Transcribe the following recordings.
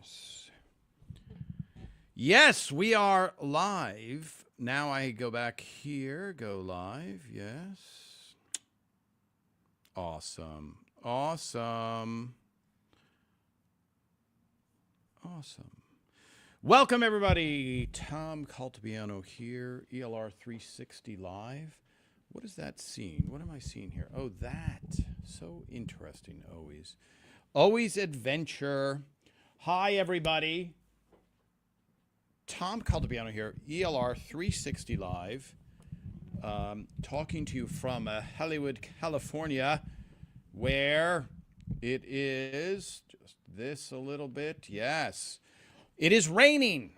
Yes. Yes, we are live. Now I go back here, go live. Yes. Awesome. Awesome. Awesome. Welcome, everybody. Tom Caltabiano here, ELR 360 Live. What is that scene? What am I seeing here? Oh, that. So interesting, always. Always adventure. Hi, everybody. Tom Caltabiano here, ELR 360 Live, talking to you from Hollywood, California, where it is just this a little bit. Yes, it is raining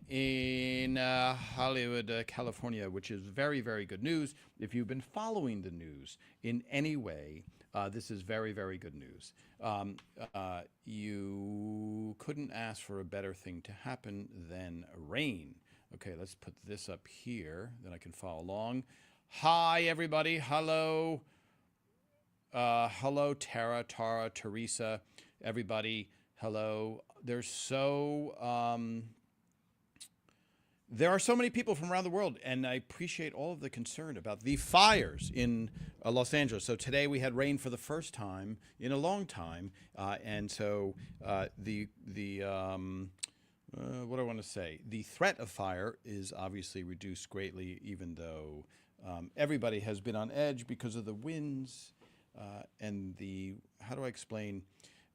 in Hollywood, California, which is very, very good news. If you've been following the news in any way, this is very, very good news. You couldn't ask for a better thing to happen than rain. Okay, let's put this up here, then I can follow along. Hi, everybody. Hello. Hello, Tara, Teresa, everybody. Hello. There are so many people from around the world, and I appreciate all of the concern about the fires in Los Angeles. So today we had rain for the first time in a long time, and so what do I want to say? The threat of fire is obviously reduced greatly, even though everybody has been on edge because of the winds and how do I explain?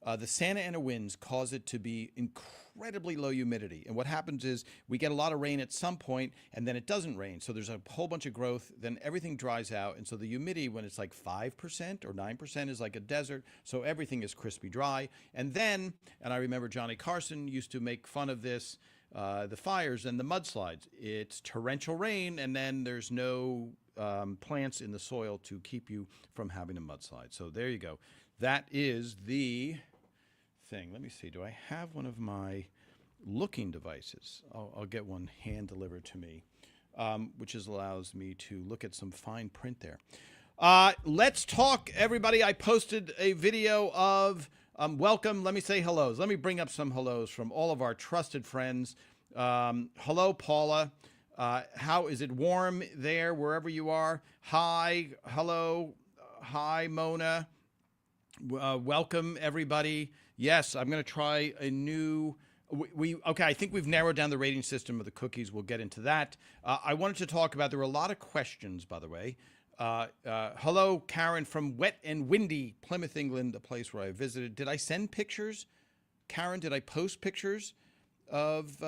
The Santa Ana winds cause it to be incredibly low humidity. And what happens is we get a lot of rain at some point, and then it doesn't rain. So there's a whole bunch of growth. Then everything dries out. And so the humidity, when it's like 5% or 9%, is like a desert. So everything is crispy dry. And then, and I remember Johnny Carson used to make fun of this, the fires and the mudslides. It's torrential rain, and then there's no plants in the soil to keep you from having a mudslide. So there you go. That is the thing. Let me see. Do I have one of my looking devices? I'll get one hand delivered to me, which allows me to look at some fine print there. Let's talk, everybody. I posted a video of welcome. Let me say hellos. Let me bring up some hellos from all of our trusted friends. Hello, Paula. How is it warm there, wherever you are? Hi. Hello. Hi, Mona. Welcome, everybody. Yes, I'm going to try a new. Okay, I think we've narrowed down the rating system of the cookies. We'll get into that. I wanted to talk about. There were a lot of questions, by the way. Hello, Karen from wet and windy Plymouth, England, a place where I visited. Did I send pictures, Karen? Did I post pictures of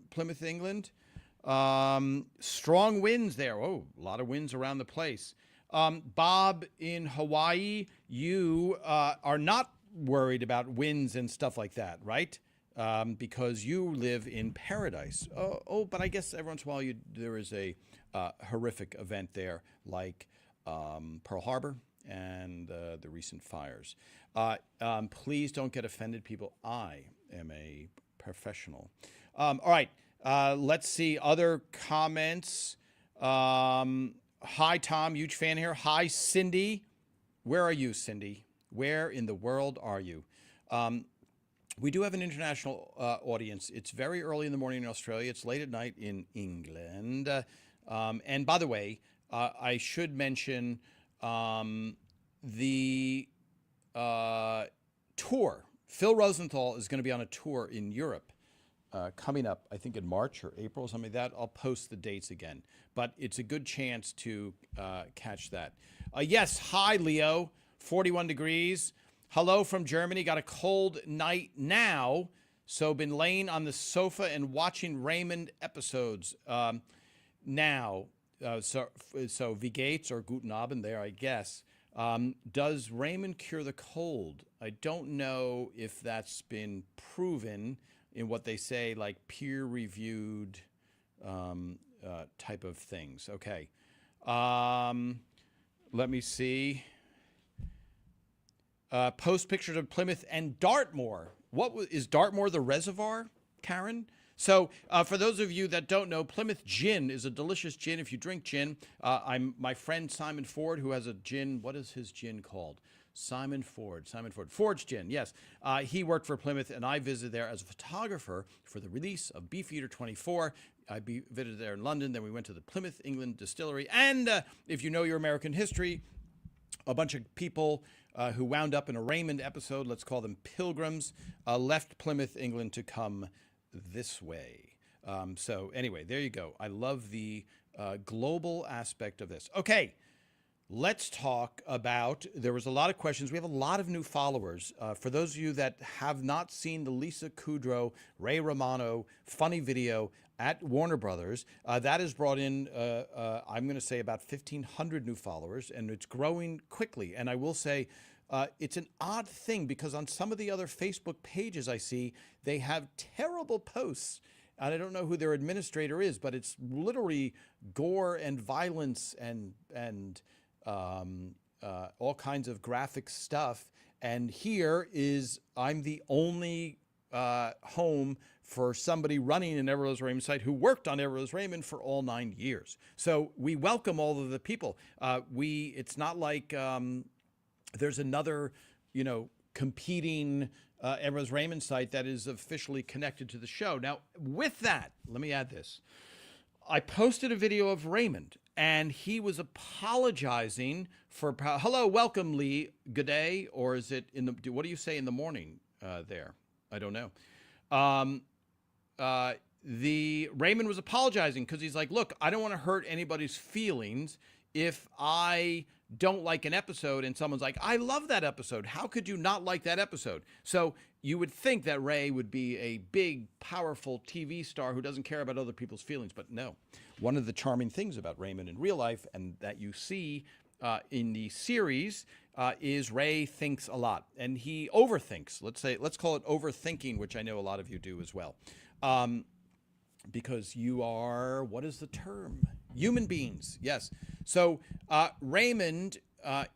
Plymouth, England? Strong winds there. Oh, a lot of winds around the place. Bob in Hawaii, you are not worried about winds and stuff like that, right? Because you live in paradise. But I guess every once in a while there is a horrific event there, like Pearl Harbor and the recent fires. Please don't get offended, people. I am a professional. All right, let's see other comments. Hi, Tom. Huge fan here. Hi, Cindy. Where are you, Cindy? Where in the world are you? We do have an international audience. It's very early in the morning in Australia. It's late at night in England. And by the way, I should mention the tour. Phil Rosenthal is going to be on a tour in Europe. Coming up, I think in March or April, something like that. I'll post the dates again. But it's a good chance to catch that. Yes, hi, Leo. 41 degrees. Hello from Germany. Got a cold night now, so been laying on the sofa and watching Raymond episodes now. So wie geht's or guten Abend there, I guess. Does Raymond cure the cold? I don't know if that's been proven in what they say, like peer-reviewed type of things. Okay. Let me see. Post pictures of Plymouth and Dartmoor. Is Dartmoor the reservoir, Karen? So for those of you that don't know, Plymouth gin is a delicious gin. If you drink gin, my friend Simon Ford, who has a gin. What is his gin called? Simon Ford. Ford's Gin, yes. He worked for Plymouth, and I visited there as a photographer for the release of Beefeater 24. I visited there in London. Then we went to the Plymouth, England distillery. And if you know your American history, a bunch of people who wound up in a Raymond episode, let's call them pilgrims, left Plymouth, England to come this way. So anyway, there you go. I love the global aspect of this. Okay. Let's talk about, there was a lot of questions. We have a lot of new followers. For those of you that have not seen the Lisa Kudrow, Ray Romano funny video at Warner Brothers, that has brought in, I'm going to say about 1,500 new followers, and it's growing quickly. And I will say, it's an odd thing because on some of the other Facebook pages I see, they have terrible posts. And I don't know who their administrator is, but it's literally gore and violence and all kinds of graphic stuff. And here is, I'm the only home for somebody running an Everybody Loves Raymond site who worked on Everybody Loves Raymond for all 9 years. So we welcome all of the people. It's not like there's another, competing Everybody Loves Raymond site that is officially connected to the show. Now, with that, let me add this. I posted a video of Raymond, and he was apologizing for, hello, welcome, Lee, good day, or is it what do you say in the morning there? I don't know. The Raymond was apologizing because he's like, look, I don't want to hurt anybody's feelings if I don't like an episode and someone's like, I love that episode. How could you not like that episode? So you would think that Ray would be a big, powerful TV star who doesn't care about other people's feelings, but no. One of the charming things about Raymond in real life, and that you see in the series, is Ray thinks a lot, and he overthinks. Let's call it overthinking, which I know a lot of you do as well. Because you are, what is the term? Human beings, yes. So Raymond,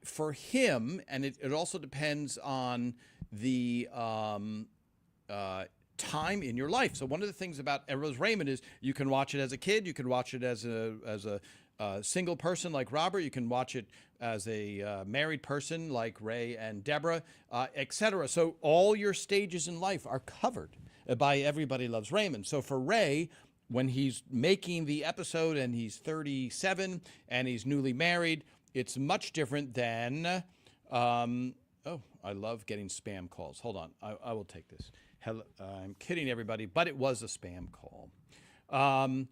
for him, and it also depends on the time in your life. So one of the things about Everybody Loves Raymond is you can watch it as a kid, you can watch it as a single person like Robert, you can watch it as a married person like Ray and Deborah, etc. So all your stages in life are covered by Everybody Loves Raymond. So for Ray, when he's making the episode and he's 37 and he's newly married, it's much different than, oh, I love getting spam calls. Hold on, I will take this. Hello, I'm kidding everybody, but it was a spam call. I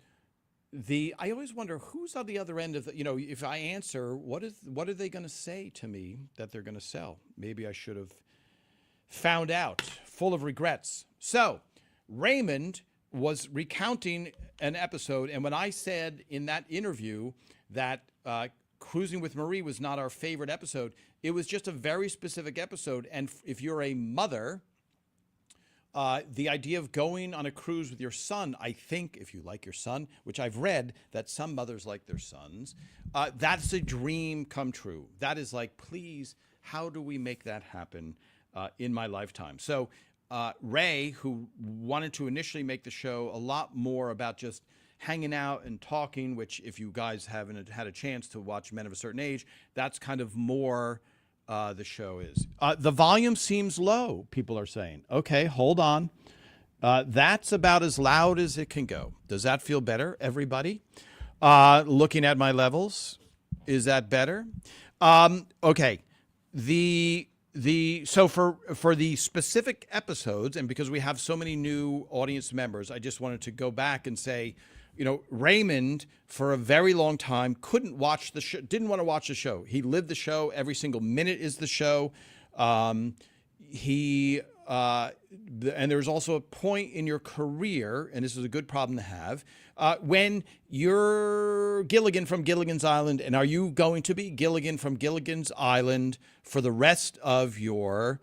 always wonder who's on the other end of the, if I answer, what are they going to say to me that they're going to sell? Maybe I should have found out, full of regrets. So Raymond was recounting an episode, and when I said in that interview that Cruising with Marie was not our favorite episode, it was just a very specific episode. And if you're a mother, the idea of going on a cruise with your son, I think if you like your son, which I've read that some mothers like their sons, that's a dream come true. That is like, please, how do we make that happen in my lifetime? So Ray, who wanted to initially make the show a lot more about just hanging out and talking, which if you guys haven't had a chance to watch Men of a Certain Age, that's kind of more the show is. The volume seems low, people are saying. Okay, hold on. That's about as loud as it can go. Does that feel better, everybody? Looking at my levels, is that better? Okay. So for the specific episodes, and because we have so many new audience members, I just wanted to go back and say, Raymond for a very long time couldn't watch the show, didn't want to watch the show. He lived the show. Every single minute is the show. And there's also a point in your career, and this is a good problem to have, when you're Gilligan from Gilligan's Island, and are you going to be Gilligan from Gilligan's Island for the rest of your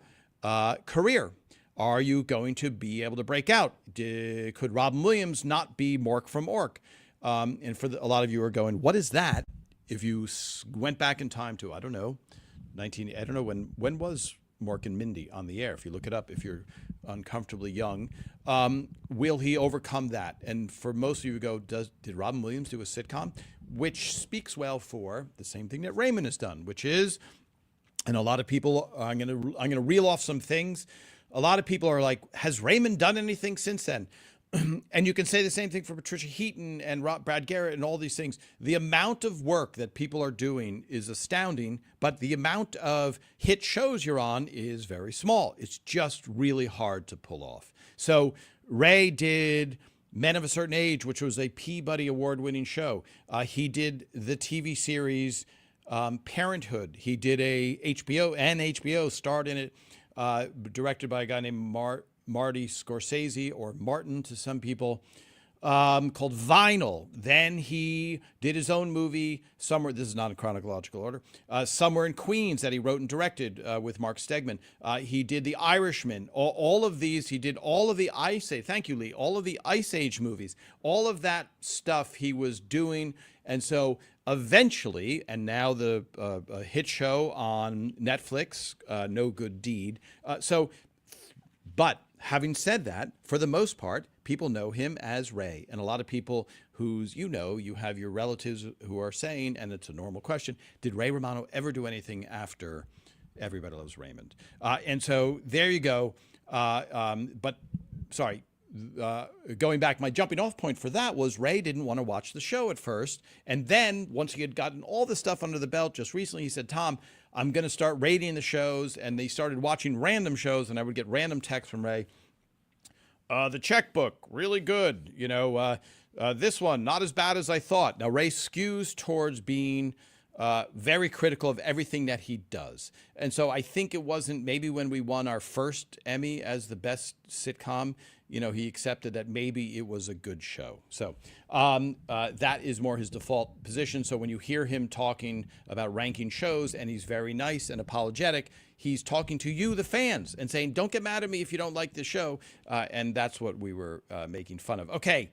career? Are you going to be able to break out? Could Robin Williams not be Mork from Ork? And for a lot of you are going, what is that? If you went back in time to, I don't know, I don't know when was Mork and Mindy on the air? If you look it up, if you're uncomfortably young, will he overcome that? And for most of you who go, did Robin Williams do a sitcom? Which speaks well for the same thing that Raymond has done, which is And a lot of people, I'm gonna reel off some things. A lot of people are like, has Raymond done anything since then? And you can say the same thing for Patricia Heaton and Brad Garrett and all these things. The amount of work that people are doing is astounding, but the amount of hit shows you're on is very small. It's just really hard to pull off. So Ray did Men of a Certain Age, which was a Peabody Award-winning show. He did the TV series Parenthood. He did a HBO starred in it, directed by a guy named Marty Scorsese, or Martin to some people, called Vinyl. Then he did his own movie, Somewhere, this is not in chronological order, Somewhere in Queens, that he wrote and directed with Mark Stegman. He did The Irishman. All of these, he did all of the Ice Age, thank you, Lee, all of the Ice Age movies. All of that stuff he was doing. And so eventually, and now the hit show on Netflix, No Good Deed. But having said that, for the most part, people know him as Ray. And a lot of people who's, you have your relatives who are saying, and it's a normal question, did Ray Romano ever do anything after Everybody Loves Raymond? And so there you go. But sorry, going back, my jumping off point for that was Ray didn't want to watch the show at first. And then once he had gotten all the stuff under the belt just recently, he said, Tom, I'm going to start rating the shows. And they started watching random shows, and I would get random texts from Ray. The Checkbook, really good. This one, not as bad as I thought. Now, Ray skews towards being very critical of everything that he does. And so I think it wasn't maybe when we won our first Emmy as the best sitcom, he accepted that maybe it was a good show. So that is more his default position. So when you hear him talking about ranking shows, and he's very nice and apologetic, he's talking to you, the fans, and saying, don't get mad at me if you don't like the show. And that's what we were making fun of. Okay.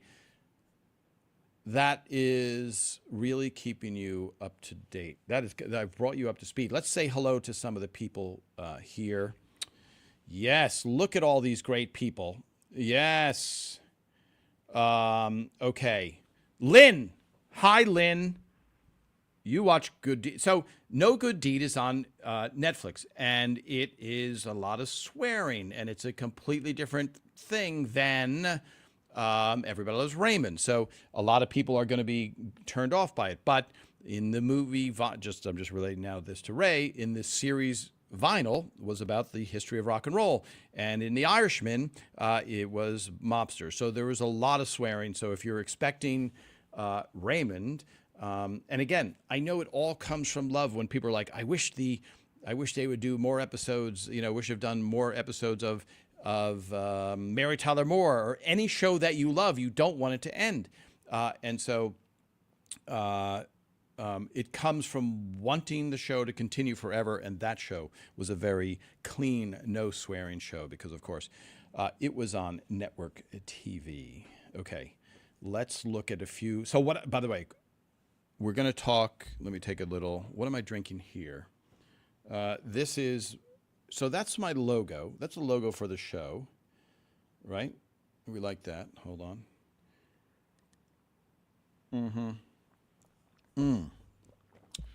That is really keeping you up to date. I've brought you up to speed. Let's say hello to some of the people here. Yes, look at all these great people. Yes. Okay. Lynn. Hi, Lynn. You watch Good Deed. So No Good Deed is on Netflix, and it is a lot of swearing, and it's a completely different thing than Everybody Loves Raymond. So a lot of people are going to be turned off by it. But in the movie, I'm just relating now this to Ray, in this series, Vinyl was about the history of rock and roll. And in The Irishman, it was mobsters. So there was a lot of swearing. So if you're expecting Raymond, and again, I know it all comes from love when people are like, I wish they would do more episodes, wish they've done more episodes of Mary Tyler Moore, or any show that you love. You don't want it to end. And so it comes from wanting the show to continue forever. And that show was a very clean, no swearing show because, of course, it was on network TV. Okay, let's look at a few. So what, by the way, we're going to talk. Let me take a little. What am I drinking here? This is. So that's my logo. That's a logo for the show, right? We like that. Hold on.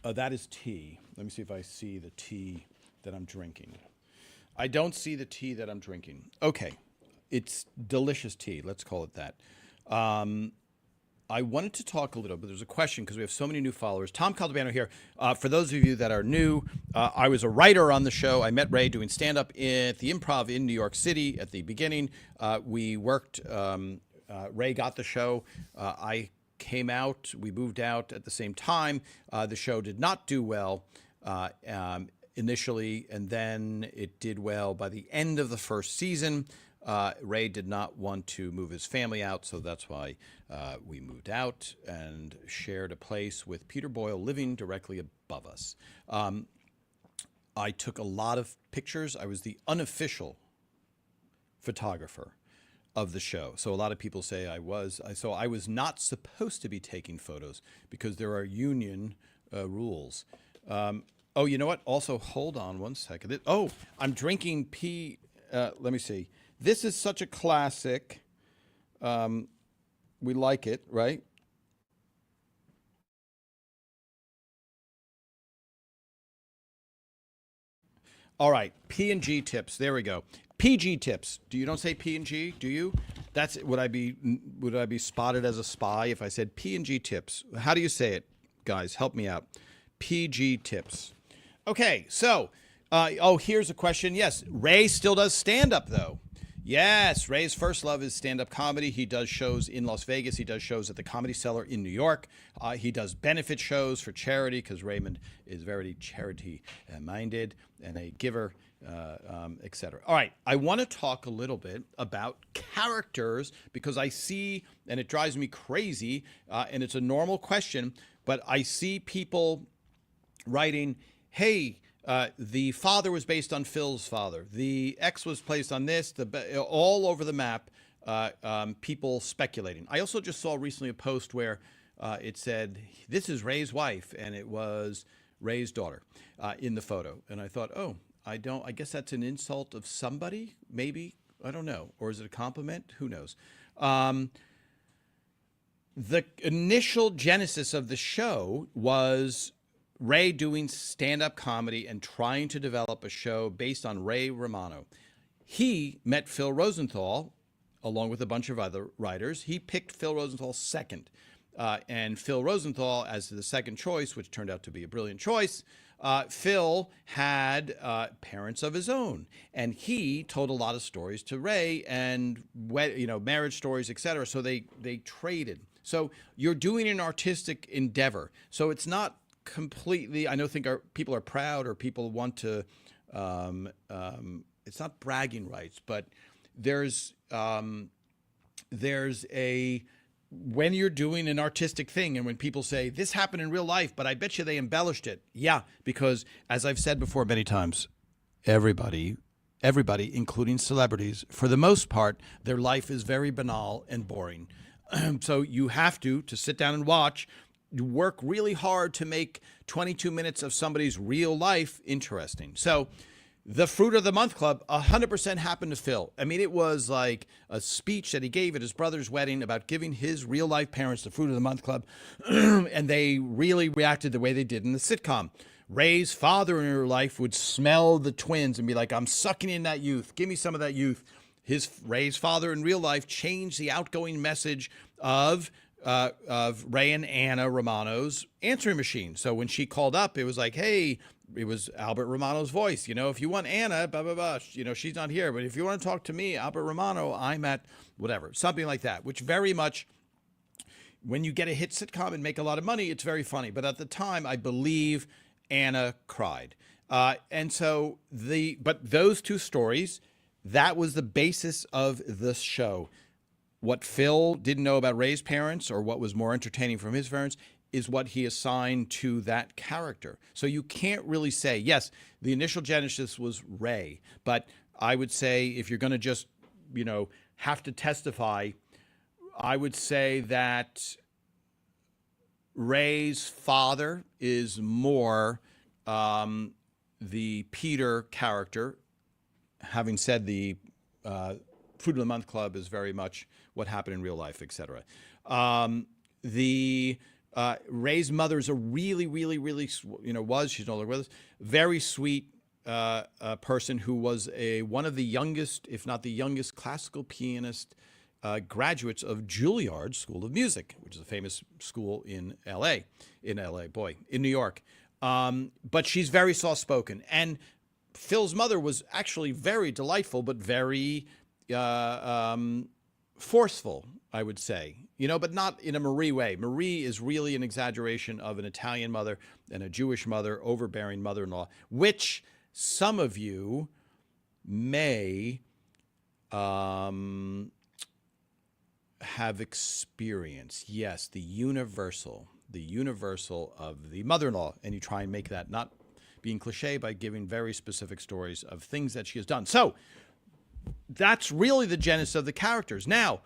That is tea. Let me see if I see the tea that I'm drinking. I don't see the tea that I'm drinking. Okay. It's delicious tea. Let's call it that. I wanted to talk a little, but there's a question because we have so many new followers. Tom Caldabano here. For those of you that are new, I was a writer on the show. I met Ray doing stand-up at the Improv in New York City at the beginning. We worked. Ray got the show. I came out. We moved out at the same time. The show did not do well initially, and then it did well by the end of the first season. Ray did not want to move his family out, so that's why we moved out and shared a place with Peter Boyle living directly above us. I took a lot of pictures. I was the unofficial photographer of the show. So a lot of people say I was. So I was not supposed to be taking photos because there are union rules. Oh, you know what? Also, hold on one second. I'm drinking let me see. This is such a classic. We like it, right? All right, P&G tips. There we go. PG tips. Do you don't say P&G? Do you? That's would I be spotted as a spy if I said P&G tips? How do you say it, guys? Help me out. PG tips. Okay, so here's a question. Yes, Ray still does stand up though. Yes, Ray's first love is stand-up comedy. He does shows in Las Vegas. He does shows at the Comedy Cellar in New York. He does benefit shows for charity because Raymond is very charity-minded and a giver, etc. All right, I want to talk a little bit about characters because I see, and it drives me crazy, and it's a normal question, but I see people writing, hey, the father was based on Phil's father. The X was placed on this. All over the map, people speculating. I also just saw recently a post where it said, "This is Ray's wife," and it was Ray's daughter in the photo. And I thought, oh, I guess that's an insult of somebody. Maybe, I don't know, or is it a compliment? Who knows? The initial genesis of the show was Ray doing stand-up comedy and trying to develop a show based on Ray Romano. He met Phil Rosenthal along with a bunch of other writers. He picked Phil Rosenthal second. And Phil Rosenthal as the second choice, which turned out to be a brilliant choice. Phil had parents of his own, and he told a lot of stories to Ray and marriage stories, etc. So they traded. So you're doing an artistic endeavor. So it's not completely, I think people are proud or people want to, it's not bragging rights, but there's when you're doing an artistic thing and when people say this happened in real life, but I bet you they embellished it. Yeah, because as I've said before many times, everybody, including celebrities, for the most part, their life is very banal and boring. So you have to sit down and watch, work really hard to make 22 minutes of somebody's real life interesting. So the Fruit of the Month Club 100% happened to Phil. I mean, it was like a speech that he gave at his brother's wedding about giving his real life parents the Fruit of the Month Club. And they really reacted the way they did in the sitcom. Ray's father in her life would smell the twins and be like, I'm sucking in that youth. Give me some of that youth. Ray's father in real life changed the outgoing message of Ray and Anna Romano's answering machine. So when she called up, it was like, hey, it was Albert Romano's voice. If you want Anna, blah, blah, blah, she's not here. But if you want to talk to me, Albert Romano, I'm at whatever, something like that, which very much, when you get a hit sitcom and make a lot of money, it's very funny. But at the time, I believe Anna cried. And so but those two stories, that was the basis of the show. What Phil didn't know about Ray's parents, or what was more entertaining from his parents, is what he assigned to that character. So you can't really say, yes, the initial genesis was Ray, but I would say if you're going to just, have to testify, I would say that Ray's father is more the Peter character. Having said the Fruit of the Month Club is very much what happened in real life, etc. Ray's mother is a really, really, really, she's no longer with us, very sweet person who was one of the youngest, if not the youngest, classical pianist graduates of Juilliard School of Music, which is a famous school in New York. But she's very soft-spoken. And Phil's mother was actually very delightful, but very forceful, I would say, but not in a Marie way. Marie is really an exaggeration of an Italian mother and a Jewish mother, overbearing mother-in-law, which some of you may have experienced. Yes, the universal of the mother-in-law, and you try and make that not being cliche by giving very specific stories of things that she has done. So that's really the genesis of the characters. Now,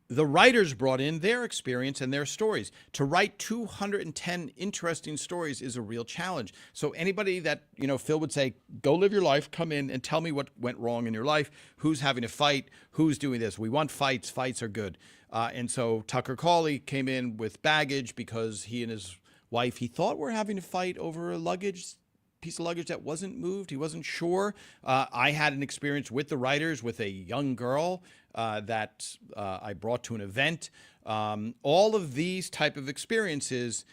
the writers brought in their experience and their stories. To write 210 interesting stories is a real challenge. So anybody that, Phil would say, go live your life, come in and tell me what went wrong in your life, who's having a fight, who's doing this. We want fights. Fights are good. And so Tucker Cawley came in with baggage because he and his wife, he thought were having a fight over luggage piece of luggage that wasn't moved. He wasn't sure. I had an experience with the writers with a young girl that I brought to an event. All of these type of experiences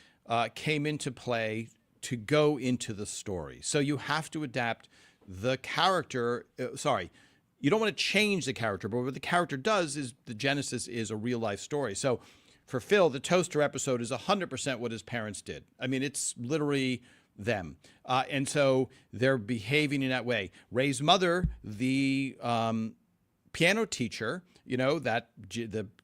came into play to go into the story. So you have to adapt the character. You don't want to change the character, but what the character does is the genesis is a real life story. So for Phil, the toaster episode is 100% what his parents did. I mean, it's literally them. And so they're behaving in that way. Ray's mother, the piano teacher, that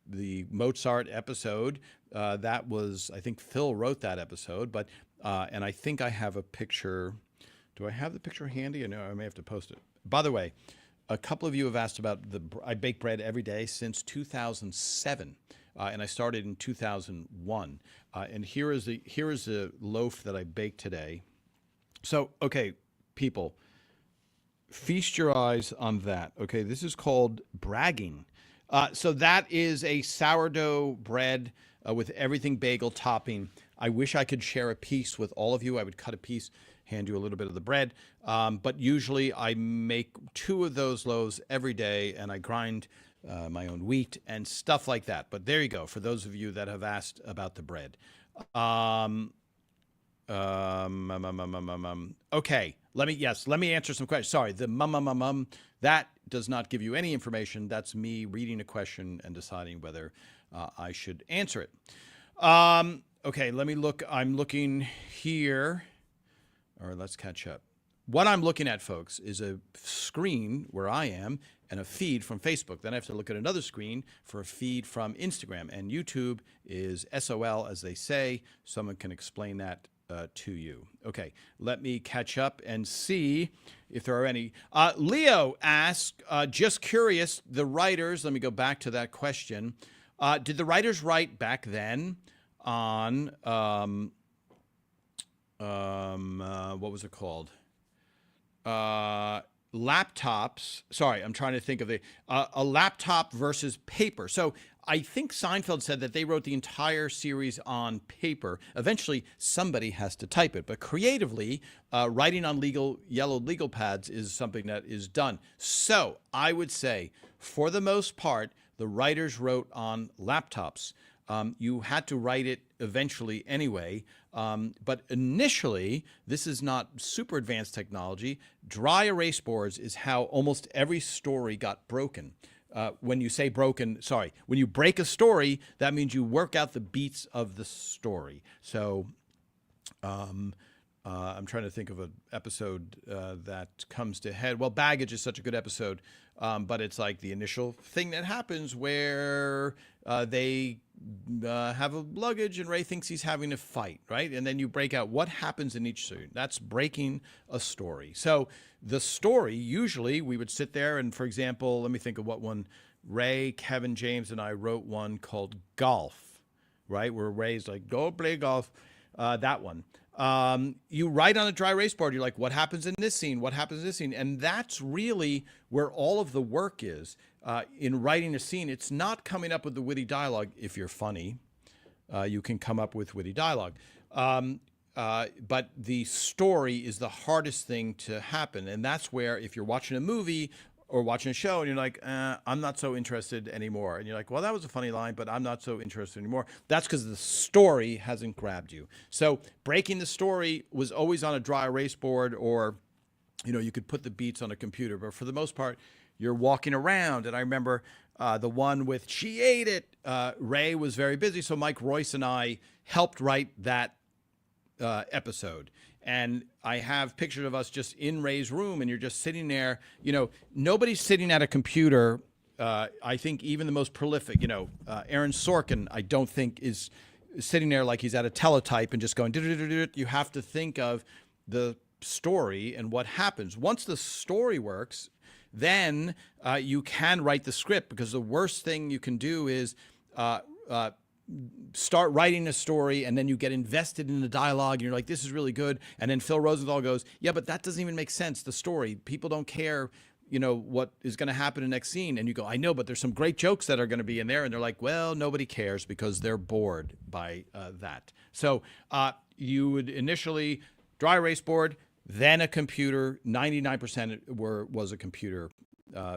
the Mozart episode, that was, I think Phil wrote that episode, but, and I think I have a picture. Do I have the picture handy? Or no, I may have to post it. By the way, a couple of you have asked about I bake bread every day since 2007. And I started in 2001. And here is the loaf that I baked today. So, okay, people, feast your eyes on that. Okay, this is called bragging. So that is a sourdough bread with everything bagel topping. I wish I could share a piece with all of you. I would cut a piece, hand you a little bit of the bread. But usually I make 2 of those loaves every day, and I grind my own wheat and stuff like that. But there you go, for those of you that have asked about the bread. Okay, let me answer some questions. Sorry, the that does not give you any information. That's me reading a question and deciding whether I should answer it. Okay, let me look. I'm looking here, or let's catch up. What I'm looking at, folks, is a screen where I am and a feed from Facebook. Then I have to look at another screen for a feed from Instagram. And YouTube is SOL, as they say. Someone can explain that to you. Okay, let me catch up and see if there are any. Leo asked, just curious, the writers, let me go back to that question. Did the writers write back then on, what was it called? Laptops. Sorry, I'm trying to think of a laptop versus paper. So I think Seinfeld said that they wrote the entire series on paper. Eventually, somebody has to type it. But creatively, writing on yellowed legal pads is something that is done. So I would say, for the most part, the writers wrote on laptops. You had to write it eventually anyway. But initially, this is not super advanced technology. Dry erase boards is how almost every story got broken. When you say broken, sorry, when you break a story, that means you work out the beats of the story. So I'm trying to think of an episode that comes to head. Well, Baggage is such a good episode, but it's like the initial thing that happens where they have a luggage and Ray thinks he's having a fight, right? And then you break out what happens in each scene. That's breaking a story. So the story, usually we would sit there and, for example, let me think of what one. Ray, Kevin, James, and I wrote one called Golf, right? Where Ray's like, go play golf. That one. You write on a dry erase board. You're like, what happens in this scene? What happens in this scene? And that's really where all of the work is in writing a scene. It's not coming up with the witty dialogue. If you're funny, you can come up with witty dialogue. But the story is the hardest thing to happen. And that's where if you're watching a movie or watching a show and you're like, I'm not so interested anymore. And you're like, well, that was a funny line, but I'm not so interested anymore. That's because the story hasn't grabbed you. So breaking the story was always on a dry erase board, or, you could put the beats on a computer. But for the most part, you're walking around. And I remember the one with She Ate It. Ray was very busy. So Mike Royce and I helped write that episode. And I have pictures of us just in Ray's room, and you're just sitting there. Nobody's sitting at a computer. I think even the most prolific, Aaron Sorkin, I don't think is sitting there like he's at a teletype and just going, you have to think of the story and what happens. Once the story works, then you can write the script, because the worst thing you can do is start writing a story and then you get invested in the dialogue and you're like, this is really good. And then Phil Rosenthal goes, yeah, but that doesn't even make sense. The story, people don't care, what is going to happen in the next scene. And you go, I know, but there's some great jokes that are going to be in there. And they're like, well, nobody cares because they're bored by that. So you would initially dry erase board, then a computer. 99% was a computer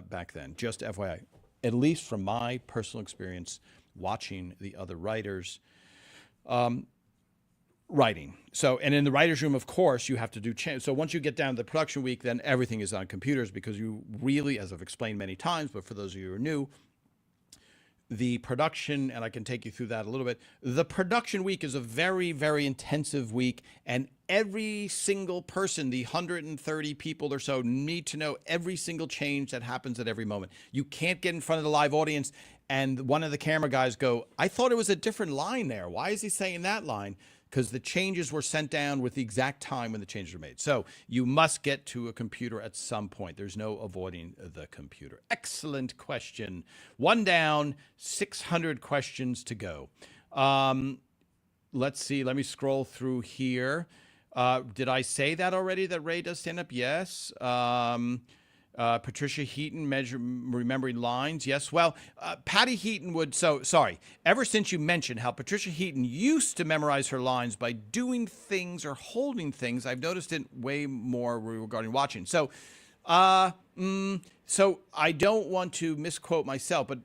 back then. Just FYI, at least from my personal experience watching the other writers writing. So, and in the writer's room, of course, you have to do change. So once you get down to the production week, then everything is on computers because you really, as I've explained many times, but for those of you who are new, the production, and I can take you through that a little bit. The production week is a very, very intensive week, and every single person, the 130 people or so, need to know every single change that happens at every moment. You can't get in front of the live audience and one of the camera guys go, I thought it was a different line there. Why is he saying that line? Because the changes were sent down with the exact time when the changes were made. So you must get to a computer at some point. There's no avoiding the computer. Excellent question. One down, 600 questions to go. Let's see. Let me scroll through here. Did I say that already, that Ray does stand up? Yes. Patricia Heaton, remembering lines. Yes. Well, Patty Heaton would. So, sorry. Ever since you mentioned how Patricia Heaton used to memorize her lines by doing things or holding things, I've noticed it way more regarding watching. So, so I don't want to misquote myself, but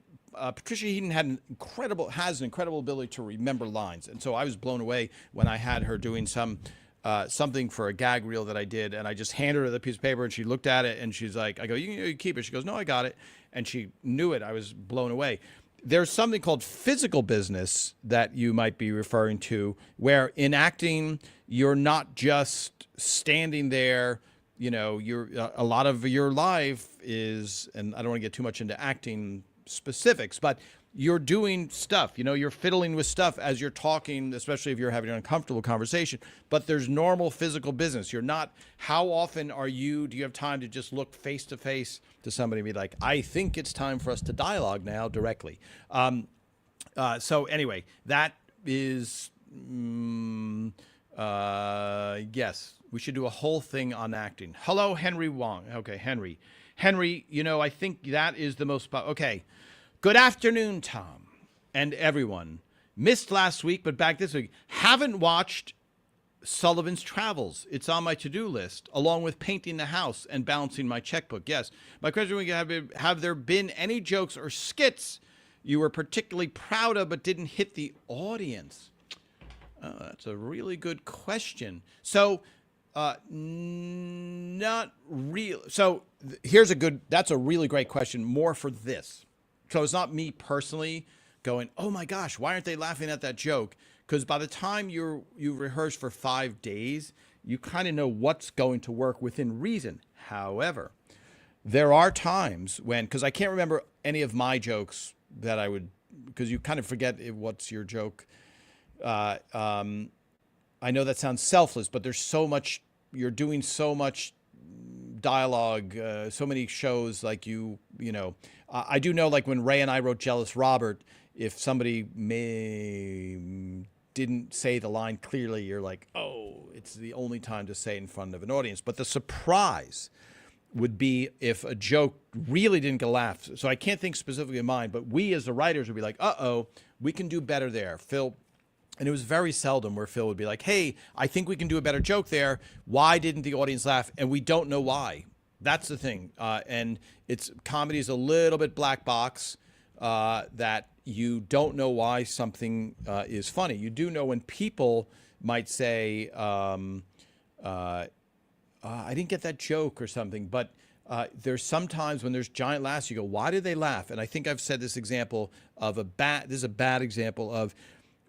Patricia Heaton has an incredible ability to remember lines. And so I was blown away when I had her doing something for a gag reel that I did, and I just handed her the piece of paper, and she looked at it, and she's like, I go, you keep it. She goes, no, I got it. And she knew it. I was blown away. There's something called physical business that you might be referring to, where in acting, you're not just standing there. You know, a lot of your life is, and I don't want to get too much into acting specifics, but you're doing stuff, you're fiddling with stuff as you're talking, especially if you're having an uncomfortable conversation, but there's normal physical business. You're not, how often do you have time to just look face to face to somebody and be like, I think it's time for us to dialogue now directly. So anyway, that is, yes, we should do a whole thing on acting. Hello, Henry Wong. Okay, Henry, I think that is the most, okay. Good afternoon, Tom, and everyone. Missed last week, but back this week. Haven't watched Sullivan's Travels. It's on my to-do list, along with painting the house and balancing my checkbook. Yes. My question would have there been any jokes or skits you were particularly proud of but didn't hit the audience? Oh, that's a really good question. So, not real. So that's a really great question, more for this. So it's not me personally going, oh my gosh, why aren't they laughing at that joke? Because by the time you rehearse for 5 days, you kind of know what's going to work within reason. However, there are times when, because I can't remember any of my jokes that I would, because you kind of forget what's your joke. I know that sounds selfless, but there's so much, you're doing so much dialogue, so many shows, like I do know, like when Ray and I wrote Jealous Robert, if somebody didn't say the line clearly, you're like, oh, it's the only time to say it in front of an audience. But the surprise would be if a joke really didn't get a laugh. So I can't think specifically of mine, but we as the writers would be like, uh-oh, we can do better there. Phil, and it was very seldom where Phil would be like, hey, I think we can do a better joke there. Why didn't the audience laugh? And we don't know why. That's the thing. And comedy is a little bit black box, that you don't know why something is funny. You do know when people might say, I didn't get that joke or something, but there's sometimes when there's giant laughs, you go, why did they laugh? And I think I've said this example of this is a bad example of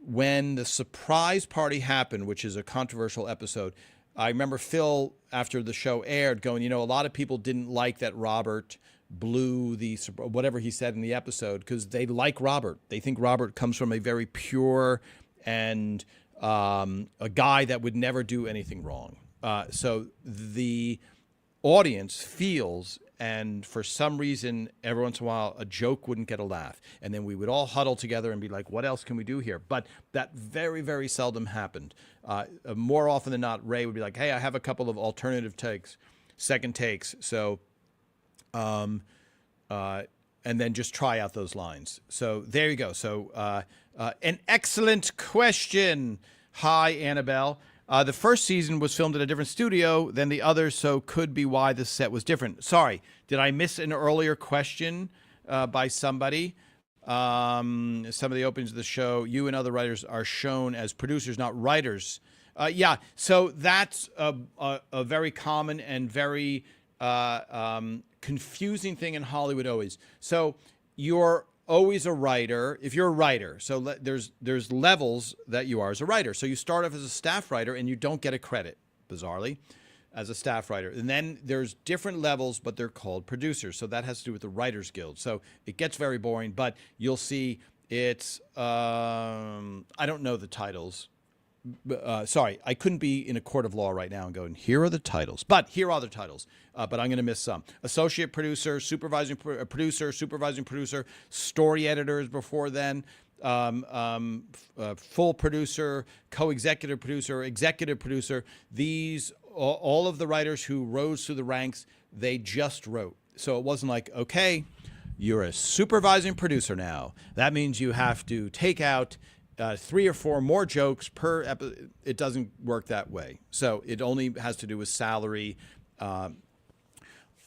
when the surprise party happened, which is a controversial episode. I remember Phil, after the show aired, going, a lot of people didn't like that Robert blew whatever he said in the episode, because they like Robert. They think Robert comes from a very pure and a guy that would never do anything wrong. So the audience feels, and for some reason, every once in a while, a joke wouldn't get a laugh. And then we would all huddle together and be like, what else can we do here? But that very, very seldom happened. More often than not, Ray would be like, hey, I have a couple of alternative takes, second takes. So, and then just try out those lines. So there you go. So an excellent question. Hi, Annabelle. The first season was filmed at a different studio than the others, so could be why the set was different. Sorry, did I miss an earlier question by somebody? Some of the openings of the show, you and other writers are shown as producers, not writers. Yeah, so that's a very common and very confusing thing in Hollywood always. So you're always a writer if you're a writer. So there's levels that you are as a writer. So you start off as a staff writer and you don't get a credit, bizarrely, as a staff writer. And then there's different levels, but they're called producers. So that has to do with the Writers Guild. So it gets very boring, but you'll see it's, I don't know the titles. Sorry, I couldn't be in a court of law right now and going, here are the titles. But here are the titles. But I'm going to miss some. Associate producer, supervising producer, story editors before then, full producer, co-executive producer, executive producer. These, all of the writers who rose through the ranks, they just wrote. So it wasn't like, okay, you're a supervising producer now. That means you have to take out 3 or 4 more jokes per episode. It doesn't work that way. So it only has to do with salary.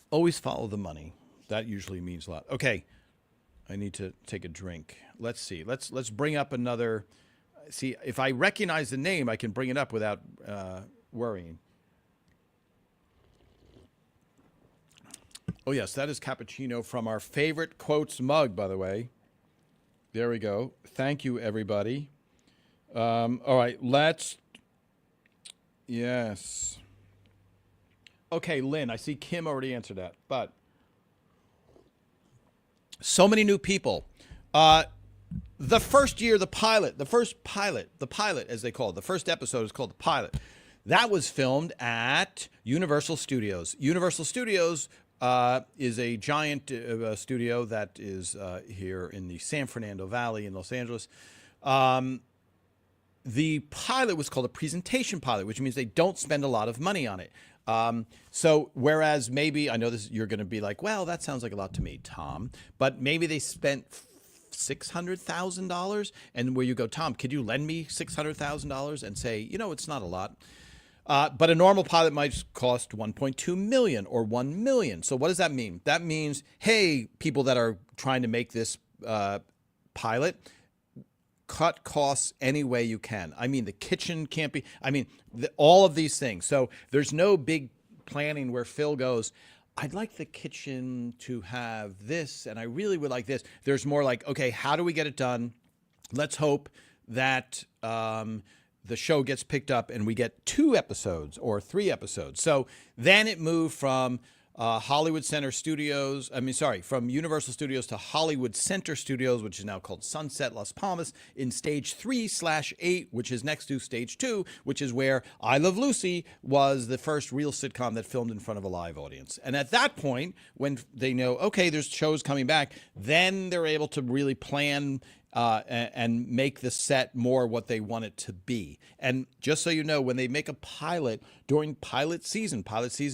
Always follow the money. That usually means a lot. Okay, I need to take a drink. Let's see. Let's bring up another. See, if I recognize the name, I can bring it up without worrying. Oh yes, that is cappuccino from our favorite quotes mug, by the way. There we go. Thank you, everybody. All right, yes. Okay, Lynn, I see Kim already answered that, but so many new people. The first year, the pilot, as they call it, the first episode is called the pilot. That was filmed at Universal Studios. Universal Studios is a giant studio that is here in the San Fernando Valley in Los Angeles. The pilot was called a presentation pilot, which means they don't spend a lot of money on it. So whereas maybe, I know this, you're going to be like, well, that sounds like a lot to me, Tom, but maybe they spent $600,000, and where you go, Tom, could you lend me $600,000 and say, you know, it's not a lot. But a normal pilot might cost 1.2 million or 1 million. So what does that mean? That means, hey, people that are trying to make this pilot, cut costs any way you can. I mean, the kitchen can't be, I mean, all of these things. So there's no big planning where Phil goes, I'd like the kitchen to have this, and I really would like this. There's more like, okay, how do we get it done? Let's hope that the show gets picked up and we get 2 episodes or 3 episodes. So then it moved from Hollywood Center Studios, from Universal Studios to Hollywood Center Studios, which is now called Sunset Las Palmas, in stage 3/8, which is next to stage 2, which is where I Love Lucy was the first real sitcom that filmed in front of a live audience. And at that point, when they know, okay, there's shows coming back, then they're able to really plan and make the set more what they want it to be. And just so you know, when they make a pilot during pilot season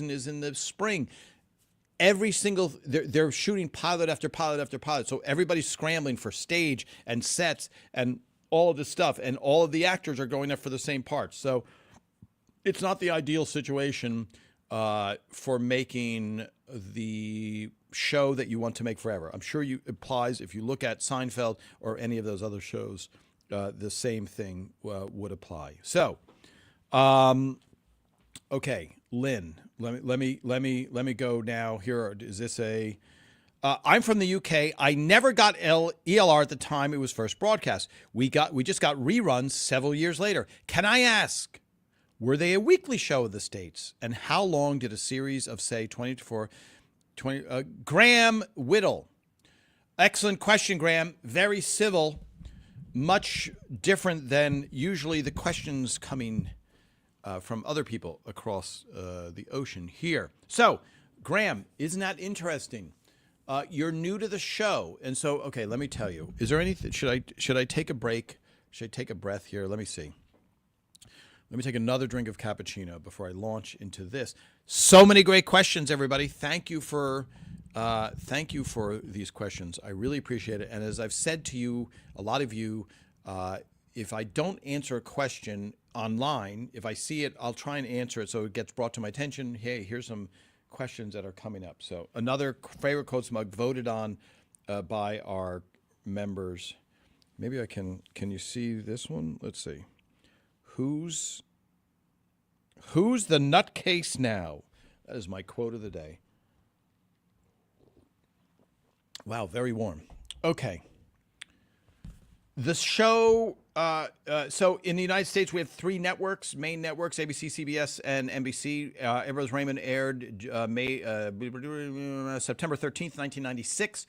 is in the spring. Every single, they're shooting pilot after pilot after pilot. So everybody's scrambling for stage and sets and all of this stuff. And all of the actors are going there for the same parts. So it's not the ideal situation for making the show that you want to make forever. I'm sure you applies if you look at Seinfeld or any of those other shows, the same thing would apply. So, okay, Lynn, let me go now. Here, is this a? I'm from the UK. I never got ELR at the time it was first broadcast. We just got reruns several years later. Can I ask, were they a weekly show of the States? And how long did a series of, say, 20, Graham Whittle. Excellent question, Graham. Very civil. Much different than usually the questions coming from other people across the ocean here. So, Graham, isn't that interesting? You're new to the show. And so, okay, let me tell you. Is there anything, should I take a break? Should I take a breath here? Let me see. Let me take another drink of cappuccino before I launch into this. So many great questions, everybody. Thank you for these questions. I really appreciate it. And as I've said to you, a lot of you, if I don't answer a question online, if I see it, I'll try and answer it so it gets brought to my attention. Hey, here's some questions that are coming up. So another favorite quotes mug voted on by our members. Maybe I can you see this one? Let's see. Who's the nutcase now? That is my quote of the day. Wow, very warm. Okay. The show, so in the United States, we have 3 networks, main networks, ABC, CBS, and NBC. Everybody Loves Raymond aired September 13th, 1996.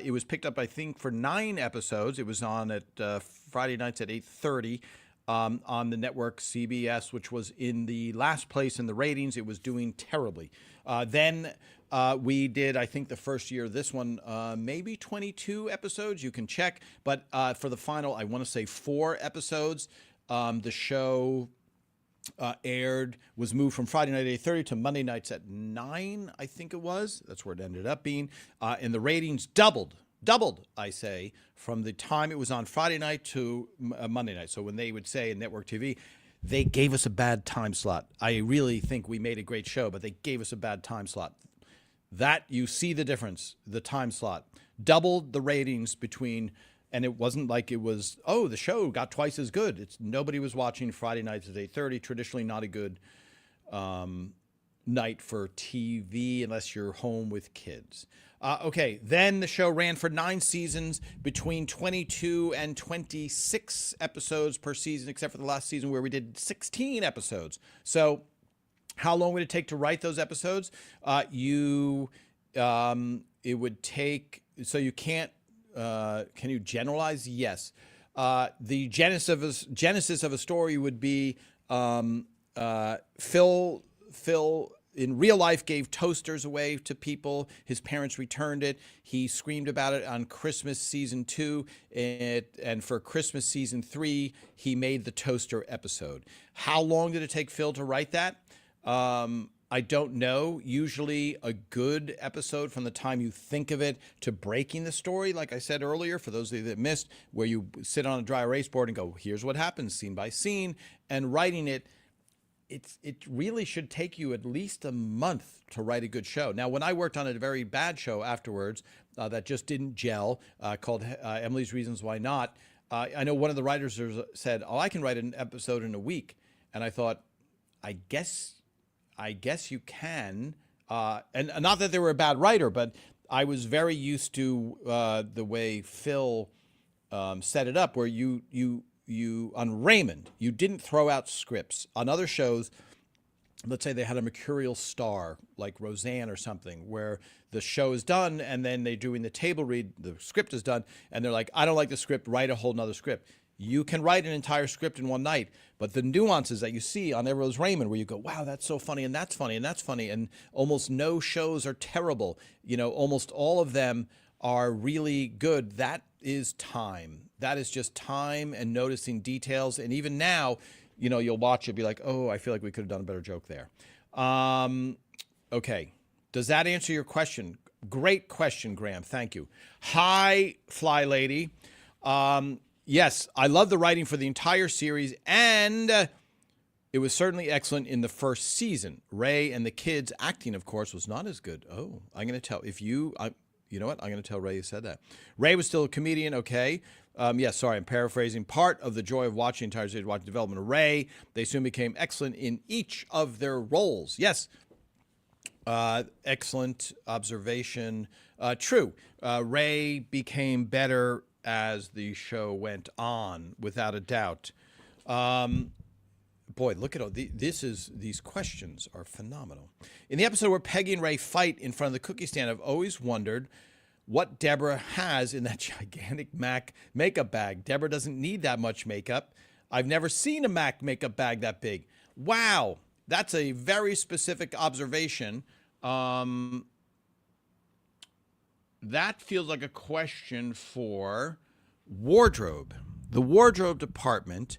It was picked up, I think, for 9 episodes. It was on at Friday nights at 8:30 on the network CBS, which was in the last place in the ratings. It was doing terribly. Then we did, I think, the first year of this one, maybe 22 episodes. You can check. But for the final, I want to say 4 episodes. The show was moved from Friday night at 8:30 to Monday nights at 9, I think it was. That's where it ended up being. And the ratings doubled, I say, from the time it was on Friday night to Monday night. So when they would say in network TV, they gave us a bad time slot. I really think we made a great show, but they gave us a bad time slot. That, you see the difference, the time slot. Doubled the ratings between, and it wasn't like it was, oh, the show got twice as good. Nobody was watching Friday nights at 8:30, traditionally not a good night for TV unless you're home with kids. Okay, then the show ran for 9 seasons, between 22 and 26 episodes per season, except for the last season where we did 16 episodes. So how long would it take to write those episodes? It would take, so you can't, can you generalize? Yes. The genesis of a story would be Phil in real life gave toasters away to people. His parents returned it. He screamed about it on Christmas season 2. And for Christmas season 3, he made the toaster episode. How long did it take Phil to write that? I don't know. Usually a good episode from the time you think of it to breaking the story, like I said earlier, for those of you that missed, where you sit on a dry erase board and go, here's what happens scene by scene, and writing it, it really should take you at least a month to write a good show. Now, when I worked on a very bad show afterwards that just didn't gel, called Emily's Reasons Why Not, I know one of the writers said, oh, I can write an episode in a week. And I thought, I guess you can. And not that they were a bad writer, but I was very used to the way Phil set it up, where you on Raymond, you didn't throw out scripts. On other shows, let's say they had a mercurial star like Roseanne or something, where the show is done and then they're doing the table read, the script is done, and they're like, I don't like the script, write a whole nother script. You can write an entire script in one night, but the nuances that you see on Everybody Loves Raymond, where you go, wow, that's so funny, and that's funny, and that's funny, and almost no shows are terrible. Almost all of them are really good. That is time. That is just time and noticing details. And even now, you'll watch it, be like, oh, I feel like we could have done a better joke there. Okay. Does that answer your question? Great question, Graham. Thank you. Hi, Fly Lady. Yes, I love the writing for the entire series, and it was certainly excellent in the first season. Ray and the kids' acting, of course, was not as good. Oh, I'm going to tell. You know what? I'm going to tell Ray you said that. Ray was still a comedian, okay. Yes, sorry, I'm paraphrasing. Part of the joy of watching the entire series, watching the development of Ray, they soon became excellent in each of their roles. Yes, excellent observation. True, Ray became better as the show went on, without a doubt. Boy, look at all these questions are phenomenal. In the episode where Peggy and Ray fight in front of the cookie stand, I've always wondered what Deborah has in that gigantic MAC makeup bag. Deborah doesn't need that much makeup. I've never seen a MAC makeup bag that big. Wow, that's a very specific observation. That feels like a question for wardrobe. The wardrobe department.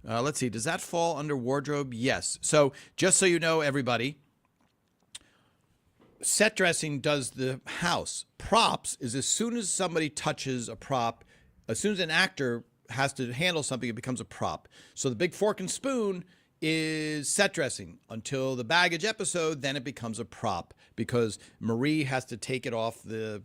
Let's see, does that fall under wardrobe? Yes. So just so you know, everybody, set dressing does the house. Props is as soon as somebody touches a prop, as soon as an actor has to handle something, it becomes a prop. So the big fork and spoon is set dressing until the baggage episode. Then it becomes a prop because Marie has to take it off the